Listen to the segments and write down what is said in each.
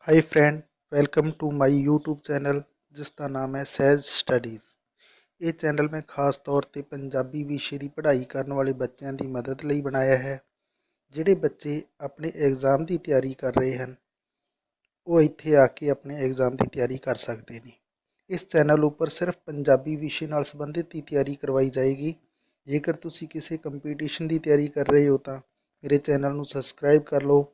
Hi friend, welcome to my YouTube channel जिसका नाम है सहज स्टडीज़। ये चैनल मैं खास तौर पर पंजाबी विषय की पढ़ाई करने वाले बच्चों की मदद लिए बनाया है। ਜਿਹੜੇ बच्चे अपने एग्जाम की तैयारी कर रहे हैं वो इत्थे आके अपने एग्जाम की तैयारी कर सकते हैं। इस चैनल उपर सिर्फ पंजाबी विषय नाल संबंधित ही तैयारी करवाई जाएगी। जेकर तुसी किसी कंपीटिशन की तैयारी कर रहे हो तो मेरे चैनल को सबसक्राइब कर लो,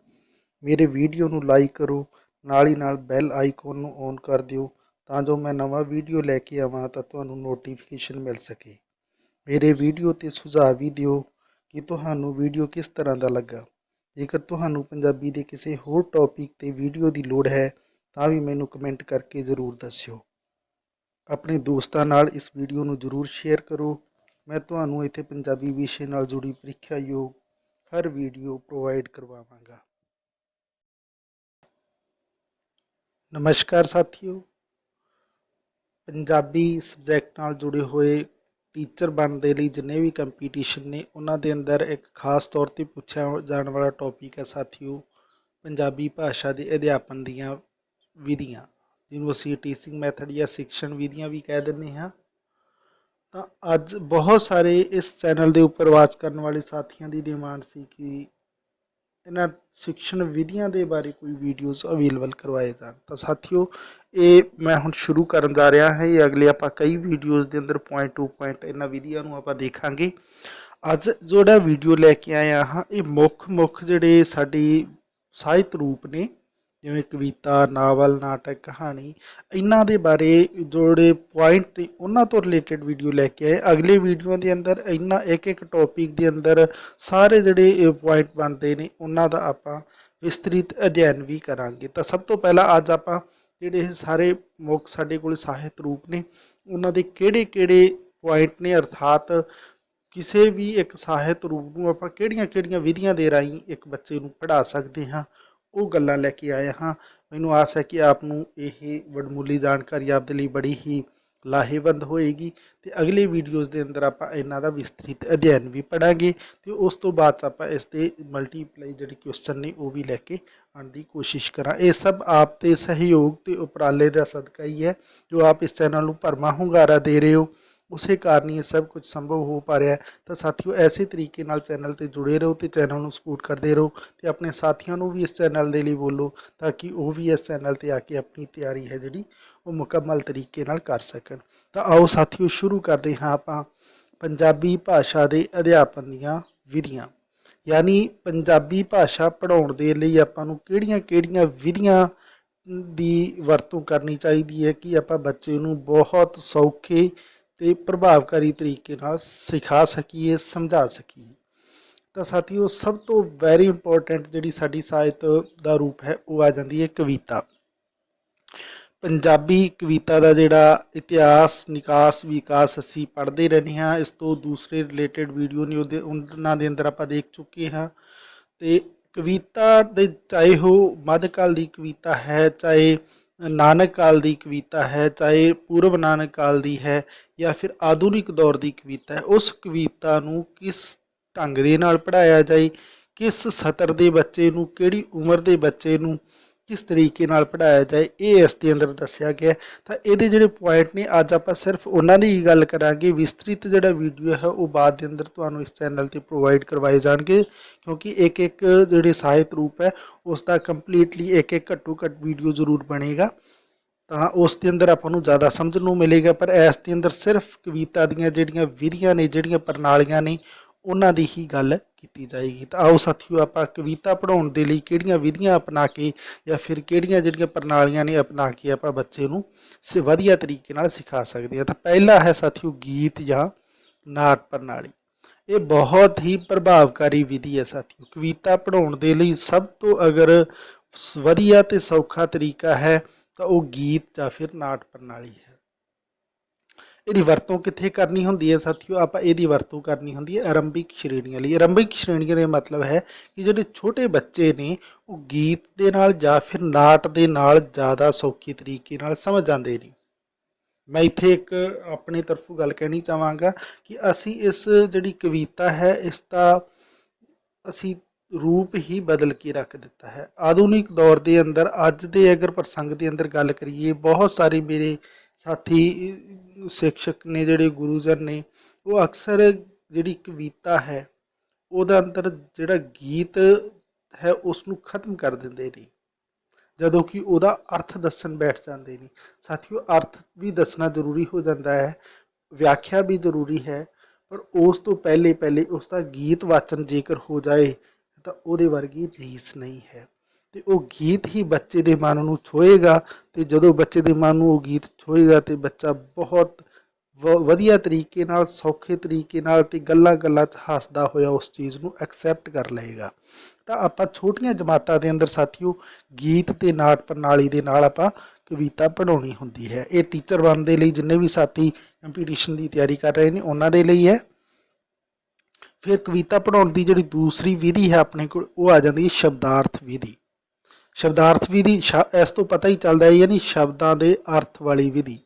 मेरे वीडियो को लाइक करो, नाल ही नाल बैल आइकॉन ऑन कर दियो तो जो मैं नवा वीडियो लैके आवां तो तुहानूं नोटिफिकेशन मिल सके। मेरे वीडियो ते सुझाव भी दियो कि तुहानूं वीडियो किस तरह का लगा। जेकर तुहानूं पंजाबी के किसी होर टॉपिक ते वीडियो की लोड़ है तो भी मैनूं कमेंट करके जरूर दस्सिओ। अपने दोस्तों नाल इस वीडियो को जरूर शेयर करो। मैं तुहानूं इत्थे पंजाबी विषय नाल जुड़ी प्रीखिया योग हर वीडियो प्रोवाइड करवावांगा। नमस्कार साथियों, पंजाबी सबजैक्ट नाल जुड़े हुए टीचर बनने लिए जिन्हें भी कंपीटिशन ने उन्होंने अंदर एक खास तौर पर पूछा जाने वाला टॉपिक है साथियों पंजाबी भाषा के अध्यापन दीयां विधियां, जिन्होंने असीं टीचिंग मैथड या शिक्षण विधियां भी कह दिंदे हां। तो अज बहुत सारे इस चैनल के उपर वाच करने वाले साथियों की डिमांड सी कि इन्हां शिक्षण विधियां के बारे कोई वीडियोज़ अवेलेबल करवाए जान। तो साथियों ये मैं हुण शुरू करन जा रहा है। ये अगले आपां कई वीडियोज़ के अंदर पॉइंट टू पॉइंट इन्हां विधियां नूं आपां देखांगे। अज जोड़ा वीडियो लैके आया हाँ ये मुख जिहड़े साडी ਸਾਹਿਤ रूप ने जिवें कविता, नावल, नाटक, कहानी इन्हां दे बारे जोड़े पॉइंट ने उन्हां तो रिलेटिड वीडियो लैके आए। अगले वीडियो के अंदर इन्हां एक एक टॉपिक के अंदर सारे जिहड़े पॉइंट बनते हैं उन्हां दा आपां विस्तृत अध्ययन भी करांगे। तो सब तो पहला अज आपां जिहड़े सारे मुख साडे कोल ਸਾਹਿਤ रूप ने उन्हां दे किहड़े-किहड़े पॉइंट ने अर्थात किसी भी एक ਸਾਹਿਤ रूप ਨੂੰ ਆਪਾਂ ਕਿਹੜੀਆਂ-ਕਿਹੜੀਆਂ विधियां ਦੇ ਰਾਹੀਂ एक बच्चे ਨੂੰ पढ़ा सकते हाँ वो गल्लां लैके आए हाँ। मैनूं आस है कि आपनूं ਇਹ वडमूली जानकारी आपदे लई बड़ी ही लाहेवंद होएगी। तो अगले वीडियोज़ के अंदर आप इन्हां दा विस्तृत अध्ययन भी पढ़ांगे तो उस तो बाद आप इसके मल्टीप्लाई जिहड़े क्वेश्चन ने वो भी लैके आने की कोशिश करा। ये सब आपके सहयोग ते उपराले का सदका ही है जो आप इस चैनल को भरमा ਹੁੰਗਾਰਾ दे रहे हो। उसे कारण ये सब कुछ संभव हो पा रहा है। तो साथियों ऐसे तरीके नाल चैनल से जुड़े रहो तो चैनल को सपोर्ट करते रहो तो अपने साथियों को भी इस चैनल के लिए बोलो ताकि वो भी इस चैनल पर आके अपनी तैयारी है जी वो मुकम्मल तरीके नाल कर सकन। तो आओ साथियों शुरू करते हाँ आप पंजाबी भाषा के अध्यापन दीयां विधियां, यानी पंजाबी भाषा पढ़ाउण दे लई आपां नूं किहड़ियां-किहड़ियां विधियां की वरतों करनी चाहिए है कि आप बच्चे नूं बहुत सौखे ते प्रभावकारी तरीके नाल सिखा सकीए, समझा सकीए। तो साथियों सब तो वैरी इंपॉर्टेंट जिहड़ी साडी ਸਾਹਿਤ का रूप है वो आ जाती है कविता। पंजाबी कविता का जिहड़ा इतिहास, निकास, विकास असीं पढ़ते रहने हाँ। इस तो दूसरे रिलेटिड वीडियो ने उन्हां दे अंदर आपां देख चुके हाँ। तो कविता दे चाहे वो मध्यकाल की कविता है, चाहे नानक काल की कविता है, चाहे पूर्व नानक काल की है या फिर आधुनिक दौर की कविता है, उस कविता नूं किस ढंग दे नाल पढ़ाया जाए, किस सतर के बच्चे नूं, किहड़ी उम्र के बच्चे नूं किस तरीके नाल पढ़ाया जाए ये इसके अंदर दस्सिया गया। तो ये जिहड़े पॉइंट ने अज आप सिर्फ उन्हां दी ही गल करांगे। विस्तृत जिहड़ा वीडियो है वो बाद के अंदर तुहानूं इस चैनल पर प्रोवाइड करवाए जाएंगे क्योंकि एक एक जिहड़े ਸਾਹਿਤ रूप है उसका कंप्लीटली एक एक घट्टो घट्ट वीडियो जरूर बनेगा तो उसके अंदर आपको ज़्यादा समझने को मिलेगा। पर इस के अंदर सिर्फ कविता दीयां जिहड़ियां विधियां ने, जिहड़ियां प्रणालियां ने उन्हां दी ही गल की जाएगी। तो आओ साथियों आप कविता पढ़ाउण दे लई किहड़ियां विधियां अपना के या फिर किहड़ियां जिहड़ियां प्रणालियां ने अपना के आप बच्चे नूं वधिया तरीके नाल सिखा सकते हैं। तो पहला है साथियों गीत या नाट प्रणाली। ये बहुत ही प्रभावकारी विधि है साथियों। कविता पढ़ाउण दे लई सब तो अगर वधिया ते सौखा तरीका है तो वो गीत या फिर नाट प्रणाली है। ਇਹਦੀ ਵਰਤੋਂ ਕਿੱਥੇ ਕਰਨੀ ਹੁੰਦੀ ਹੈ ਸਾਥੀਓ? ਆਪਾਂ ਇਹਦੀ ਵਰਤੋਂ ਕਰਨੀ ਹੁੰਦੀ ਹੈ ਆਰੰਭਿਕ ਸ਼੍ਰੇਣੀਆਂ ਲਈ। ਆਰੰਭਿਕ ਸ਼੍ਰੇਣੀਆਂ ਦਾ ਮਤਲਬ ਹੈ ਕਿ ਜਿਹੜੇ ਛੋਟੇ ਬੱਚੇ ਨੇ ਉਹ ਗੀਤ ਦੇ ਨਾਲ ਜਾਂ ਫਿਰ ਨਾਟ ਦੇ ਨਾਲ ਜ਼ਿਆਦਾ ਸੌਖੇ ਤਰੀਕੇ ਨਾਲ ਸਮਝ ਜਾਂਦੇ ਨੇ। मैं इत्थे एक अपनी तरफों गल कहनी चाहांगा कि असी इस जिहड़ी कविता है इसका असी रूप ही बदल के रख दिता है। आधुनिक दौर के अंदर अज के अगर प्रसंग के अंदर गल करिए, बहुत सारे मेरे साथी शिक्षक ने, जोड़े गुरुजन ने, वो अक्सर जी कविता है ਉਹਦੇ अंदर ਜਿਹੜਾ गीत है उसनों खत्म कर देंगे ने, ਜਦੋਂ कि ਉਹਦਾ अर्थ दसन बैठ जाते हैं। साथियों, अर्थ भी दसना जरूरी हो जाता है, व्याख्या भी जरूरी है, पर उस तो पहले पहले उसका गीत वाचन जेकर हो जाए तो ਉਹਦੇ वर्गी रीस नहीं है। तो वो गीत ही बच्चे के मन को छोएगा, तो जो बच्चे के मन को गीत छोएगा तो बच्चा बहुत ਵਧੀਆ तरीके नाल, सौखे तरीके नाल ते गल्लां गल्लां च हसदा होया उस चीज़ को एक्सैप्ट कर लेगा। तो आपां छोटियां जमातां दे अंदर साथियों गीत ते नाट प्रणाली दे नाल आपां कविता पढ़ाउणी हुंदी है। ये टीचर बनने दे लई जिन्ने भी साथी कंपीटीशन की तैयारी कर रहे हैं उन्हां दे लई है। फिर कविता पढ़ाउण दी जिहड़ी दूसरी विधि है अपने कोल, वो आ जाती है शब्दार्थ विधि। शब्दार्थ विधि इस तो पता ही चलता है, यानी शब्दां दे अर्थ वाली विधि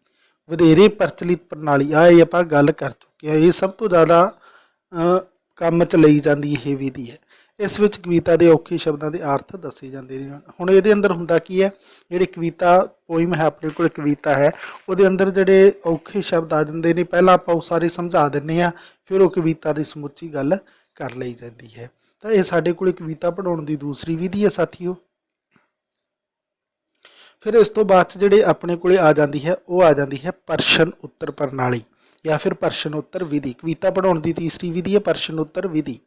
ਵਧੇਰੇ ਪ੍ਰਚਲਿਤ ਪ੍ਰਣਾਲੀ ਆ। ਇਹ ਆਪਾਂ ਗੱਲ ਕਰ ਚੁੱਕੇ ਹਾਂ। ਇਹ ਸਭ ਤੋਂ ਜ਼ਿਆਦਾ ਕੰਮ 'ਚ ਲਈ ਜਾਂਦੀ ਇਹ ਵਿਧੀ ਹੈ। ਇਸ ਵਿੱਚ ਕਵਿਤਾ ਦੇ ਔਖੇ ਸ਼ਬਦਾਂ ਦੇ ਅਰਥ ਦੱਸੇ ਜਾਂਦੇ ਨੇ। ਹੁਣ ਇਹਦੇ ਅੰਦਰ ਹੁੰਦਾ ਕੀ ਹੈ, ਜਿਹੜੀ ਕਵਿਤਾ ਪੋਇਮ ਹੈ ਆਪਣੇ ਕੋਲ ਕਵਿਤਾ ਹੈ, ਉਹਦੇ ਅੰਦਰ ਜਿਹੜੇ ਔਖੇ ਸ਼ਬਦ ਆ ਜਾਂਦੇ ਨੇ, ਪਹਿਲਾਂ ਆਪਾਂ ਉਹ ਸਾਰੇ ਸਮਝਾ ਦਿੰਦੇ ਹਾਂ, ਫਿਰ ਉਹ ਕਵਿਤਾ ਦੀ ਸਮੁੱਚੀ ਗੱਲ ਕਰ ਲਈ ਜਾਂਦੀ ਹੈ। ਤਾਂ ਇਹ ਸਾਡੇ ਕੋਲ ਕਵਿਤਾ ਪੜ੍ਹਾਉਣ ਦੀ ਦੂਸਰੀ ਵਿਧੀ ਹੈ ਸਾਥੀਓ। फिर इस तो बाद ਜਿਹੜੇ ਆਪਣੇ ਕੋਲੇ ਆ ਜਾਂਦੀ ਹੈ, ਉਹ ਆ ਜਾਂਦੀ ਹੈ ਪ੍ਰਸ਼ਨ ਉੱਤਰ ਪ੍ਰਣਾਲੀ ਜਾਂ ਫਿਰ ਪ੍ਰਸ਼ਨ ਉੱਤਰ ਵਿਧੀ। ਕਵਿਤਾ ਪੜ੍ਹਾਉਣ ਦੀ ਤੀਸਰੀ ਵਿਧੀ ਹੈ ਪ੍ਰਸ਼ਨ ਉੱਤਰ ਵਿਧੀ।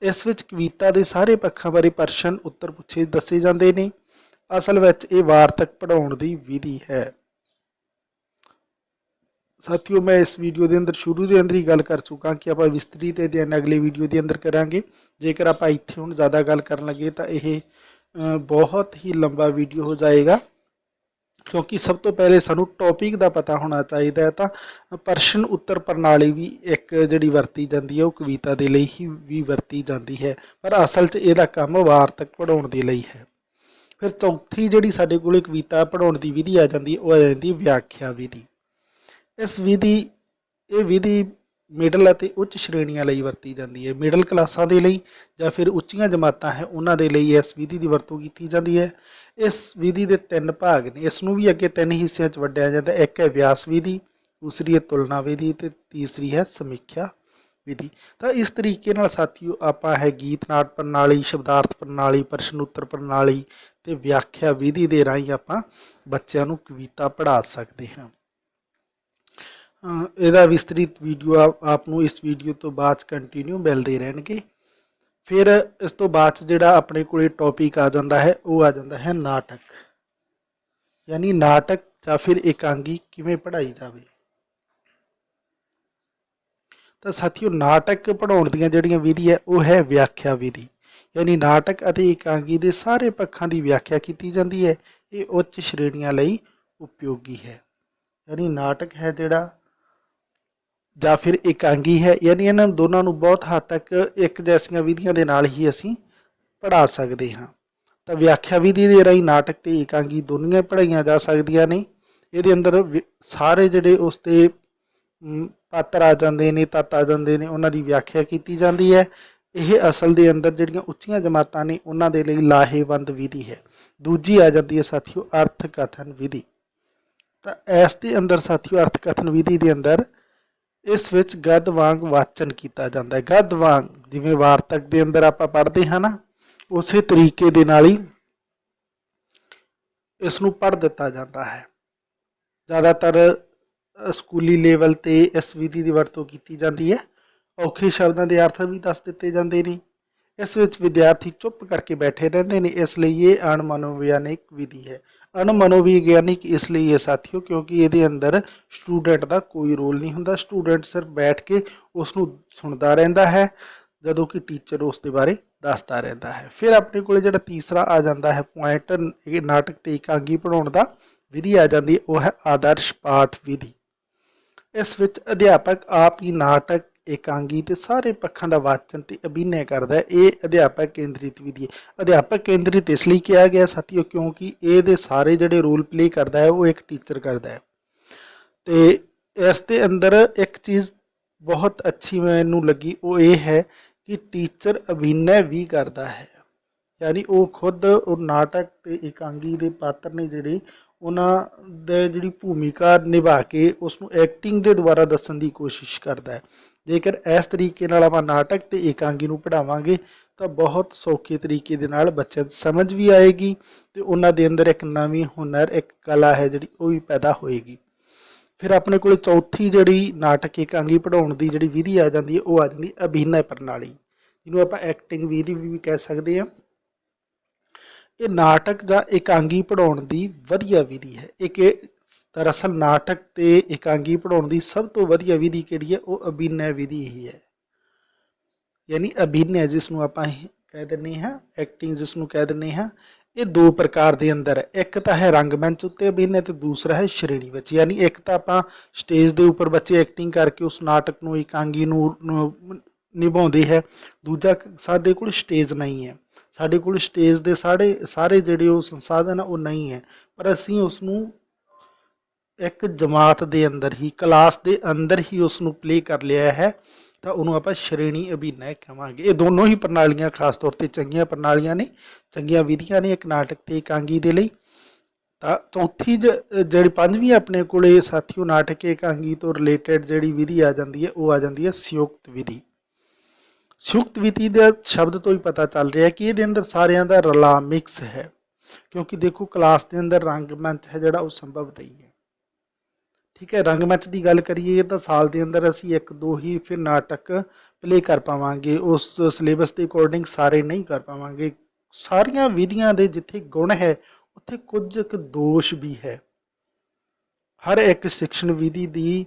ਇਸ ਵਿੱਚ ਕਵਿਤਾ ਦੇ ਸਾਰੇ ਪੱਖਾਂ ਬਾਰੇ ਪ੍ਰਸ਼ਨ ਉੱਤਰ ਪੁੱਛੇ ਦੱਸੇ ਜਾਂਦੇ ਨੇ। ਅਸਲ ਵਿੱਚ ਇਹ ਵਾਰਤਕ ਪੜ੍ਹਾਉਣ ਦੀ ਵਿਧੀ ਹੈ। साथियों, मैं इस वीडियो के अंदर शुरू के अंदर ही गल कर चुका कि आप विस्तृत अध्ययन अगले वीडियो के अंदर करांगे। जेकर आप इत्थे हुण ज़्यादा गल करन लगे तो यह बहुत ही लंबा वीडियो हो जाएगा, क्योंकि सब तो पहले सानू टॉपिक का पता होना चाहिए। तो प्रश्न उत्तर प्रणाली भी एक जिहड़ी वरती जाती है वो कविता के लिए ही भी वरती जाती है, पर असल च इहदा काम वारतक पढ़ाउण दे लई है। फिर चौथी जिहड़ी साडे कोल कविता पढ़ाउण दी विधि आ जाती है, वो आ जाती है व्याख्या विधि। इस विधि ये विधि मिडल ਅਤੇ ਉੱਚ श्रेणियां ਲਈ ਵਰਤੀ ਜਾਂਦੀ ਹੈ। मिडल ਕਲਾਸਾਂ ਦੇ ਲਈ ਜਾਂ ਫਿਰ ਉੱਚੀਆਂ ਜਮਾਤਾਂ ਹੈ ਉਹਨਾਂ ਦੇ ਲਈ ਇਸ ਵਿਧੀ ਦੀ ਵਰਤੋਂ ਕੀਤੀ ਜਾਂਦੀ ਹੈ। ਇਸ ਵਿਧੀ ਦੇ ਤਿੰਨ ਭਾਗ ਨੇ। ਇਸ ਨੂੰ ਵੀ ਅੱਗੇ ਤਿੰਨ ਹਿੱਸਿਆਂ 'ਚ ਵੰਡਿਆ ਜਾਂਦਾ। ਇੱਕ ਹੈ ਵਿਆਸ ਵਿਧੀ, दूसरी है तुलना विधि ਤੇ तीसरी है समीक्षा विधि। तो इस तरीके ਨਾਲ साथियों ਆਪਾਂ है गीत नाट प्रणाली, शब्दार्थ प्रणाली, प्रश्न उत्तर प्रणाली ਤੇ व्याख्या विधि ਦੇ ਰਾਹੀਂ ਆਪਾਂ ਬੱਚਿਆਂ ਨੂੰ कविता पढ़ा सकते हैं। ਇਹਦਾ विस्तृत वीडियो आपको इस वीडियो तो बाद कंटिन्यू मिलते रहने। फिर इस तो बाद जोड़ा अपने को टॉपिक आ जाता है, वो आ जाता है नाटक, यानी नाटक या फिर एकांगी किवें पढ़ाई जाए। तो साथियों, नाटक पढ़ाउण दी जिहड़ियां विधि है वो है व्याख्या विधि, यानी नाटक और एकांगी के सारे पक्षों की व्याख्या की जाती है। ये उच्च श्रेणियां लई उपयोगी है, यानी नाटक है जिहड़ा ਜਾਂ फिर एकांगी है, यानी इन्हां दोनों नूं बहुत हद तक एक जैसियां विधियां दे नाल ही असीं पढ़ा सकते हाँ। तो व्याख्या विधि के राही नाटक ते एकांगी दोनों पढ़ाइयां जा सकदियां ने। इहदे अंदर सारे जिहड़े उसते पात्र आ जाते हैं, तत्त आ जाते हैं, उन्हां दी व्याख्या की जाती है। यह असल के अंदर जिहड़ियां उच्चियां जमातां ने उन्हां दे लई लाहेवंद विधि है। दूजी आ जाती है साथियों अर्थ कथन विधि। तो इस दे अंदर साथियों अर्थ कथन विधि के अंदर इस विच गद वांग वाचन किया जाता है। गद वांग जिवें वारतक के अंदर आप पढ़ते हैं ना, उस तरीके दे नाल ही इसनूं पढ़ दिता जाता है। ज़्यादातर स्कूली लेवल ते इस विधि की वरतों की जाती है। औखे शब्दों के अर्थ भी दस दिते जाते हैं। इस विच विद्यार्थी चुप करके बैठे रहते हैं, इसलिए ये अणमनोविग्यानिक विधि है। अणमनोविग्यानिक इसलिए है साथियों क्योंकि ये अंदर स्टूडेंट का कोई रोल नहीं होंदा। स्टूडेंट सिर्फ बैठ के उसनूं सुनता रहता है, जदों कि टीचर उसके बारे दसदा रहता है। फिर अपने को जिहड़ा तीसरा आ जाता है पॉइंट नाटक ते एकांगी पढ़ाउण दा विधि आ जाती है, वह है आदर्श पाठ विधि। इस विच अध्यापक आप ही नाटक एकांगी ते सारे पक्षों का वाचन ते अभिनय करता है। ये अध्यापक केंद्रित विधि है। अध्यापक केंद्रित इसलिए किया गया साथियों क्योंकि ये सारे जिहड़े रोल प्ले करता है वो एक टीचर करता है। तो इस दे अंदर एक चीज़ बहुत अच्छी मैनू लगी, वो ये है कि टीचर अभिनय भी करता है। यानी वो खुद वो नाटक ते एकांगी दे पात्र ने जिहड़े उन्हां दे जिहड़ी भूमिका निभा के उसनूं एक्टिंग दे द्वारा दस्सण दी कोशिश करदा है। जेकर इस तरीके नाल आपां नाटक ते एकांगी नूं पढ़ावांगे ਤਾਂ ਬਹੁਤ ਸੌਖੇ ਤਰੀਕੇ ਦੇ ਨਾਲ ਬੱਚਿਆਂ 'ਚ ਸਮਝ ਵੀ ਆਏਗੀ ਅਤੇ ਉਹਨਾਂ ਦੇ ਅੰਦਰ ਇੱਕ ਨਵੀਂ ਹੁਨਰ ਇੱਕ ਕਲਾ ਹੈ ਜਿਹੜੀ ਉਹ ਵੀ ਪੈਦਾ ਹੋਏਗੀ। ਫਿਰ ਆਪਣੇ ਕੋਲ ਚੌਥੀ ਜਿਹੜੀ ਨਾਟਕ ਇਕਾਂਗੀ ਪੜ੍ਹਾਉਣ ਦੀ ਜਿਹੜੀ ਵਿਧੀ ਆ ਜਾਂਦੀ ਹੈ ਉਹ ਆ ਜਾਂਦੀ ਅਭਿਨੈ ਪ੍ਰਣਾਲੀ, ਜਿਹਨੂੰ ਆਪਾਂ ਐਕਟਿੰਗ ਵਿਧੀ ਵੀ ਕਹਿ ਸਕਦੇ ਹਾਂ। ਇਹ ਨਾਟਕ ਜਾਂ ਇਕਾਂਗੀ ਪੜ੍ਹਾਉਣ ਦੀ ਵਧੀਆ ਵਿਧੀ ਹੈ। ਦਰਅਸਲ ਨਾਟਕ ਤੇ ਇਕਾਂਗੀ ਪੜ੍ਹਾਉਣ ਦੀ ਸਭ ਤੋਂ ਵਧੀਆ ਵਿਧੀ ਕਿਹੜੀ ਹੈ? ਉਹ ਅਭਿਨੈ ਵਿਧੀ ਹੀ ਹੈ। यानी अभिनय जिसनों आप कह दिंदे हाँ, एक्टिंग जिसनों कह दिंदे हाँ, ये दो प्रकार के अंदर है। एक तो है रंगमंच उत्ते अभिनय तो दूसरा है श्रेणी विच। यानी एक तो आप स्टेज के उपर बच्चे एक्टिंग करके उस नाटक नूं एकांगी नूं निभाउंदे है। दूजा साडे कोल स्टेज नहीं है, साडे कोल स्टेज के सारे जिहड़े वो संसाधन वो नहीं है, पर असीं उसनूं एक जमात के अंदर ही क्लास के अंदर ही उसनूं प्ले कर लिया है, तो उन्होंने आप श्रेणी अभिनय कहांगे। ये दोनों ही प्रणालियां खास तौर पर चंगियां प्रणालियां ने, चंगियां विधियां ने एक नाटक ते एकांगी दे लई। तां चौथी जिहड़ी पंजवीं अपने कोले साथियों नाटक एकांगी तो रिलेटेड जिहड़ी विधि आ जाती है वो आ जाती है संयुक्त विधि। संयुक्त विधि के शब्द तो ही पता चल रहा है कि ये अंदर सारियां दा रला मिक्स है, क्योंकि देखो क्लास के अंदर रंगमंच है जिहड़ा वो संभव नहीं है। ठीक है, रंगमंच की गल करिए तो साल के अंदर असी एक दो ही फिर नाटक प्ले कर पावांगे, उस सिलेबस के अकॉर्डिंग सारे नहीं कर पावांगे। सारिया विधियां दे जिथे गुण है उत्थे कुछ एक दोष भी है। हर एक शिक्षण विधि की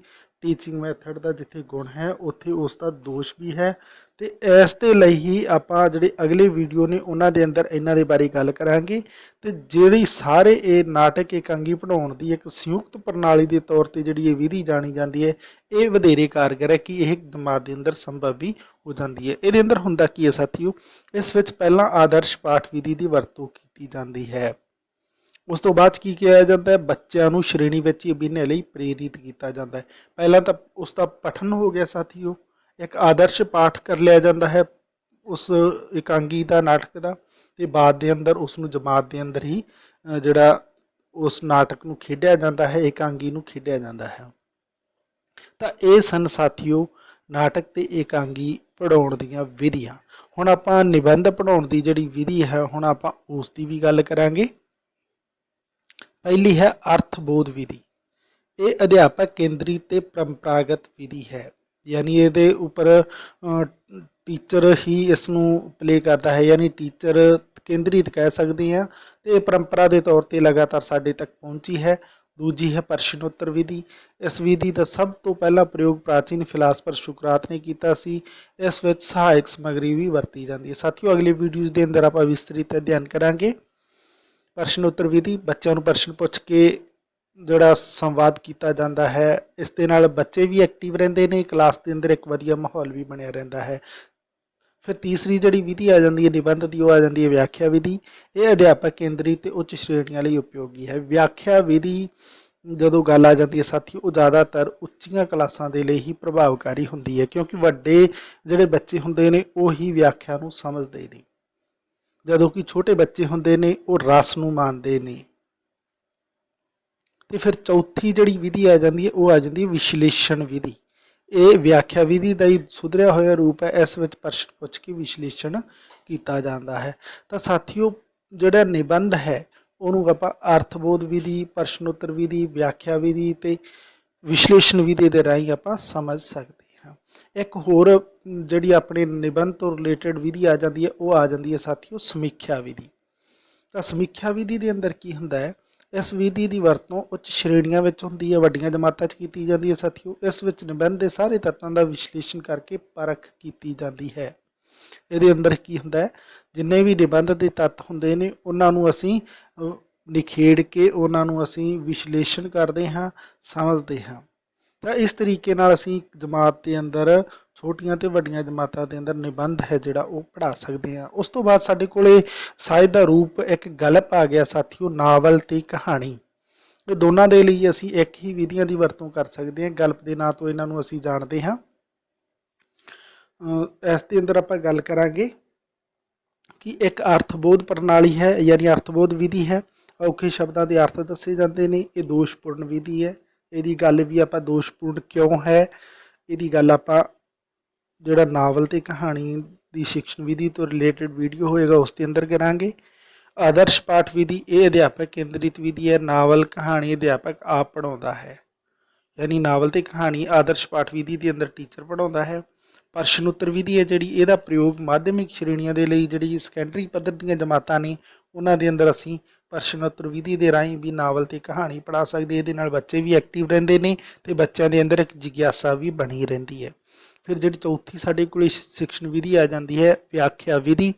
टीचिंग मैथड का जिथे गुण है उत्थे उसका दोष भी है। तो इस दे लई ही आपां जिहड़े अगले वीडियो ने उन्हां दे अंदर इन्हां दे बारे गल करांगे। तो जिहड़ी सारे ये नाटक एकांगी पढ़ाउण दी एक संयुक्त प्रणाली के तौर पर जिहड़ी ये विधि जानी जाती है, ये वधेरे कारगर है कि यह दिमाग के अंदर संभव भी हो जाती है। ये अंदर हुंदा की है साथियों, इस विच पहलां आदर्श पाठ विधि की वरतों की जाती है। उस तो बाद की किया जाता है, बच्चों को श्रेणी में ही अभिनय लई प्रेरित किया जाता है। पहला तो उसका पठन हो गया साथियों, एक आदर्श पाठ कर लिया जाता है उस एकांगी का नाटक का, तो बाद के अंदर उसनूं जमात के अंदर ही जिहड़ा उस नाटक नूं खेडिया जाता है, एकांगी नूं खेडिया जाता है। तो ये सन साथियों नाटक ते एकांगी पढ़ाउण दीयां विधियां। हुण आपां निबंध पढ़ाउण दी जिहड़ी विधि है हुण आपां उसकी भी गल करांगे। पहली है अर्थबोध विधि। ये अध्यापक केंद्रित ते परंपरागत विधि है, यानी ये उपर टीचर ही इसनूं प्ले करता है, यानी टीचर केंद्रित कह सकते हैं। तो परंपरा के तौर पर लगातार साडे तक पहुँची है। दूजी है प्रश्नोत्तर विधि। इस विधि का सब तो पहला प्रयोग प्राचीन फिलासफर सुकरात ने किया सी। इस विच सहायक समग्री भी वरती जाती है। साथियों अगले वीडियोज़ के अंदर आप विस्तृत अध्ययन करांगे। प्रश्नोत्तर विधि बच्चों को प्रश्न पूछ के जोड़ा संवाद किया जाता है, इस दे नाल बच्चे भी एक्टिव रहते हैं, क्लास के अंदर एक वधिया माहौल भी बनया रहता है। फिर तीसरी जिहड़ी विधि आ जाती है निबंध की, वो आ जाती है व्याख्या विधि। ये अध्यापक केंद्रित ते उच्च श्रेणियां लई उपयोगी है। व्याख्या विधि जदों गल आ जाती है साथियों, वो ज़्यादातर उच्चियां क्लासां दे लई ही प्रभावकारी हुंदी है, क्योंकि वड्डे जिहड़े बच्चे हुंदे ने वो ही व्याख्या नूं समझदे ने, जदों कि छोटे बच्चे हुंदे ने वो रस नूं मानदे ने। तो फिर चौथी जिहड़ी विधि आ जाती है वो आ जाती है विश्लेषण विधि। ये व्याख्या विधि का ही सुधरिया होया रूप है। इस विच प्रश्न पुछ के विश्लेषण किया जाता है। तो साथियों जिहड़ा निबंध है उन्होंने आपां अर्थबोध विधि, प्रश्नोत्तर विधि, व्याख्या विधि ते विश्लेषण विधि के राही आपां समझ सकते हैं। एक होर जिहड़ी अपने निबंध तो रिलेटेड विधि आ जाती है वो आ जाती है साथियों समीक्षा विधि। तो समीक्षा विधि के अंदर की हुंदा है, इस विधि की वरतों उच्च श्रेणियां विच हुंदी है, वड्डियां जमातां च की जाती है साथियों। इस विच निबंध के सारे तत्वों का विश्लेषण करके परख की जाती है। ये अंदर की हुंदा है, जिन्ने भी निबंध के तत्व हुंदे ने उन्हां नूं असीं निखेड़ के उन्हां नूं असीं विश्लेषण करते हाँ, समझते हाँ। तो इस तरीके नाल असीं जमात के अंदर छोटियां ते वड्डियां जमातां के अंदर निबंध है जिहड़ा वो पढ़ा सकते हैं। उस तो बाद साडे कोले साहित्य का रूप एक गल्प आ गया साथियों, नावल ते कहानी। ये दोनों के लिए असीं एक ही विधियां की वरतों कर सकते हैं। गल्प के नाम तो इन्हां नूं असीं जानते हाँ। इस दे अंदर आपां गल करांगे कि एक अर्थबोध प्रणाली है यानी अर्थबोध विधि है। औखे शब्दों के अर्थ दसे जाते हैं। ये दोषपूर्ण विधि है। यदी गल भी आप दोषपूर्ण क्यों है, यदी गल आप जोड़ा नावल तो कहानी की शिक्षण विधि तो रिलेटेड वीडियो होएगा उसके अंदर करांगे। आदर्श पाठ विधि ये अध्यापक केंद्रित विधि है। नावल कहानी अध्यापक आप पढ़ाता है, यानी नावल तो कहानी आदर्श पाठ विधि के अंदर टीचर पढ़ाता है। प्रश्न उत्तर विधि है जी, यदा प्रयोग माध्यमिक श्रेणियों के लिए जी सैकेंडरी पद्धर दी जमातां ने उन्होंने अंदर असी प्रश्न उत्तर विधि के राही भी नावल तो कहानी पढ़ा सकते। ये बच्चे भी एक्टिव रहते हैं तो बच्चों के अंदर एक जिज्ञासा भी बनी रही है। फिर जी चौथी साढ़े को शिक्षण विधि आ जाती है व्याख्या विधि।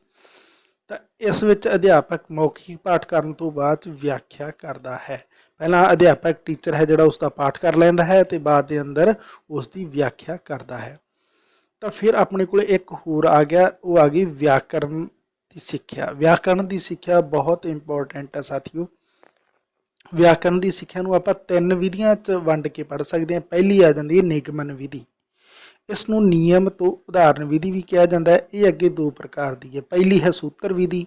तो इस विच अध्यापक मौखिक पाठ करने तो बाद व्याख्या करता है। पहला अध्यापक टीचर है जोड़ा उसका पाठ कर लेंदा है तो बाद के अंदर उसकी व्याख्या करता है। तो फिर अपने को एक होर आ गया, वो आ गई व्याकरण की सिक्ख्या। व्याकरण की सिक्ख्या बहुत इंपॉर्टेंट है साथियों। व्याकरण की सिक्ख्या को आप तीन विधियां च वंड के पढ़ सकते हैं। पहली आ जाती है निगमन विधि। इसनों नियम तो उदाहरण विधि भी कहा जाता है। ये अगे दो प्रकार की है। पहली है सूत्र विधि,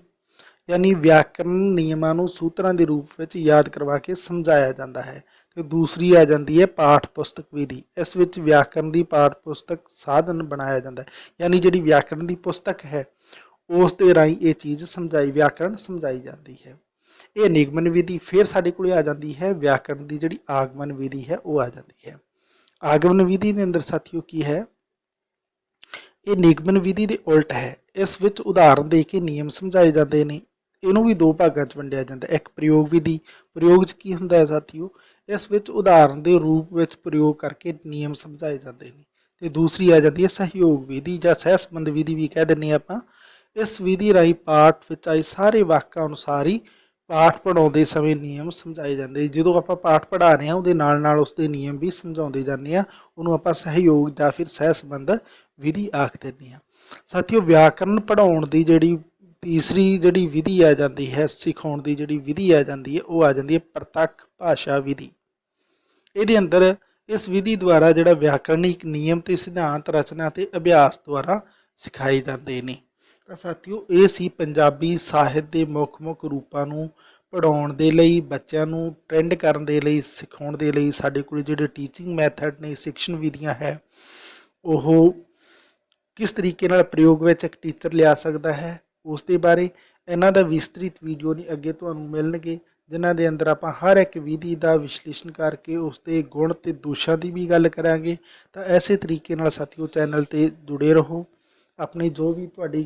यानी व्याकरण नियमों को सूत्रों के रूप में याद करवा के समझाया जाता है। तो दूसरी आ जाती है पाठ पुस्तक विधि। इस विच व्याकरण की पाठ पुस्तक साधन बनाया जाता है, यानी जी व्याकरण की पुस्तक है उस दे राही ये चीज़ समझाई व्याकरण समझाई जाती है। ये निगमन विधि। फिर साढ़े को आ जाती है व्याकरण की जी आगमन विधि है वो आ जाती है। आगमन विधि के अंदर साथियों की है, ये निगमन विधि के उल्ट है। इस विच उदाहरण दे के नियम समझाए जाते हैं। इनू भी दो भागों च वंडिया जाता है। एक प्रयोग विधि। प्रयोग च की हुंदा है साथियों, इस विच उदाहरण के रूप में प्रयोग करके नियम समझाए जाते हैं। तो दूसरी आ जाती है सहयोग विधि या सह संबंध विधि भी कह दें आप। इस विधि राही पाठ विच आए सारे वाक्यां अनुसार ही पाठ पढ़ाते समय नियम समझाए जाते। जो आप पाठ पढ़ा रहे हैं उसके नाल नाल उसके नियम भी समझाते जाते हैं। उन्होंने आप सहयोग या फिर सह संबंध विधि आख देते हैं। साथियों व्याकरण पढ़ाने की जी तीसरी जी विधि आ जाती है, सिखाने की जी विधि आ जाती है वो आ जाती है प्रत्यक्ष भाषा विधि। ये अंदर इस विधि द्वारा जोड़ा व्याकरणिक नियम तो सिद्धांत रचना तो अभ्यास द्वारा सिखाए जाते हैं। तो साथियों ये सी पंजाबी साहित्य के मुख रूपों को पढ़ाने के लिए, बच्चों को ट्रेंड करने के लिए, सिखाने के लिए साढ़े को जो टीचिंग मैथड ने शिक्षण विधियां है वो किस तरीके नाल प्रयोग में एक टीचर लिया सकता है उसके बारे इन्हों का विस्तृत वीडियो नहीं अगे तो मिलणगे, जिन्हों के अंदर आप हर एक विधि का विश्लेषण करके उसके गुण तो दोषों की भी गल करांगे। तो ऐसे तरीके नाल साथियों चैनल पर जुड़े रहो। अपनी जो भी तुहाडी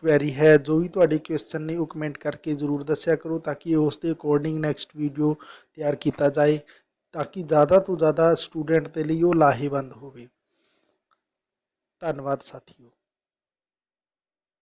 क्वेरी है, जो भी तुहाडे क्वेश्चन ने वो कमेंट करके जरूर दस्या करो ताकि उसके अकॉर्डिंग नैक्सट वीडियो तैयार किया जाए ताकि ज़्यादा तो ज़्यादा स्टूडेंट के लिए वो लाहेवंद हो। धन्यवाद साथियों।